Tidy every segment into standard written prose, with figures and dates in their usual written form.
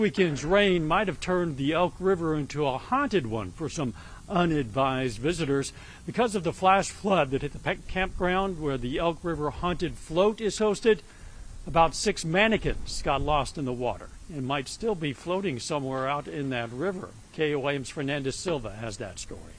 Weekend's rain might have turned the Elk River into a haunted one for some unadvised visitors because of the flash flood that hit the campground where the Elk River Haunted Float is hosted. About 6 mannequins got lost in the water and might still be floating somewhere out in that river. KOAM's Fernandez Silva has that story.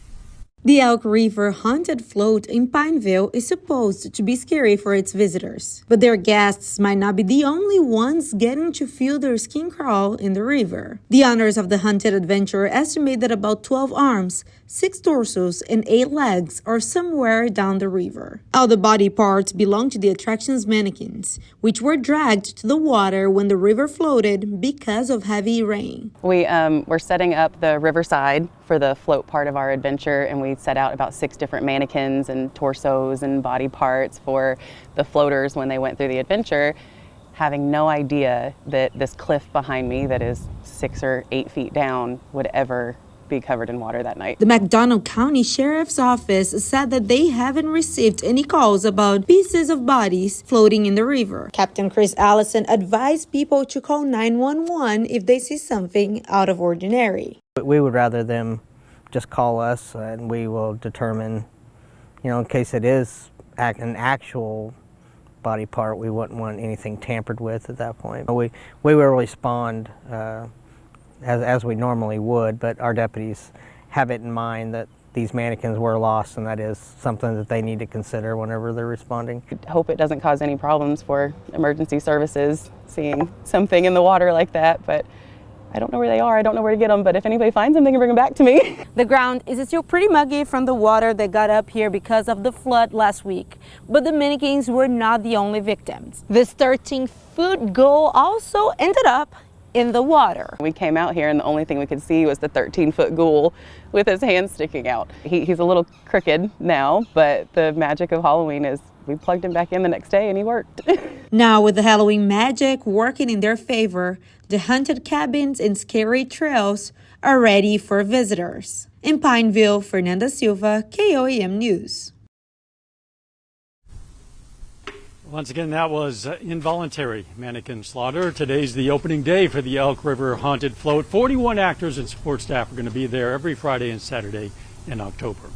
The Elk River Haunted Float in Pineville is supposed to be scary for its visitors, but their guests might not be the only ones getting to feel their skin crawl in the river. The owners of the haunted adventure estimate that about 12 arms, 6 torsos, and 8 legs are somewhere down the river. All the body parts belong to the attraction's mannequins, which were dragged to the water when the river floated because of heavy rain. We're setting up the riverside for the float part of our adventure, and we set out about 6 different mannequins and torsos and body parts for the floaters when they went through the adventure, having no idea that this cliff behind me that is 6 or 8 feet down would ever be covered in water that night. The McDonough County Sheriff's Office said that they haven't received any calls about pieces of bodies floating in the river. Captain Chris Allison advised people to call 911 if they see something out of ordinary. We would rather them just call us and we will determine, in case it is an actual body part, we wouldn't want anything tampered with at that point. We will respond as we normally would, but our deputies have it in mind that these mannequins were lost, and that is something that they need to consider whenever they're responding. I hope it doesn't cause any problems for emergency services seeing something in the water like that, but I don't know where they are. I don't know where to get them, but if anybody finds them, they can bring them back to me. The ground is still pretty muggy from the water that got up here because of the flood last week. But the mannequins were not the only victims. This 13-foot ghoul also ended up in the water. We came out here and the only thing we could see was the 13-foot ghoul with his hand sticking out. He's a little crooked now, but the magic of Halloween is we plugged him back in the next day and he worked. Now, with the Halloween magic working in their favor, the haunted cabins and scary trails are ready for visitors. In Pineville, Fernandez Silva, KOAM News. Once again, that was involuntary mannequin slaughter. Today's the opening day for the Elk River Haunted Float. 41 actors and support staff are going to be there every Friday and Saturday in October.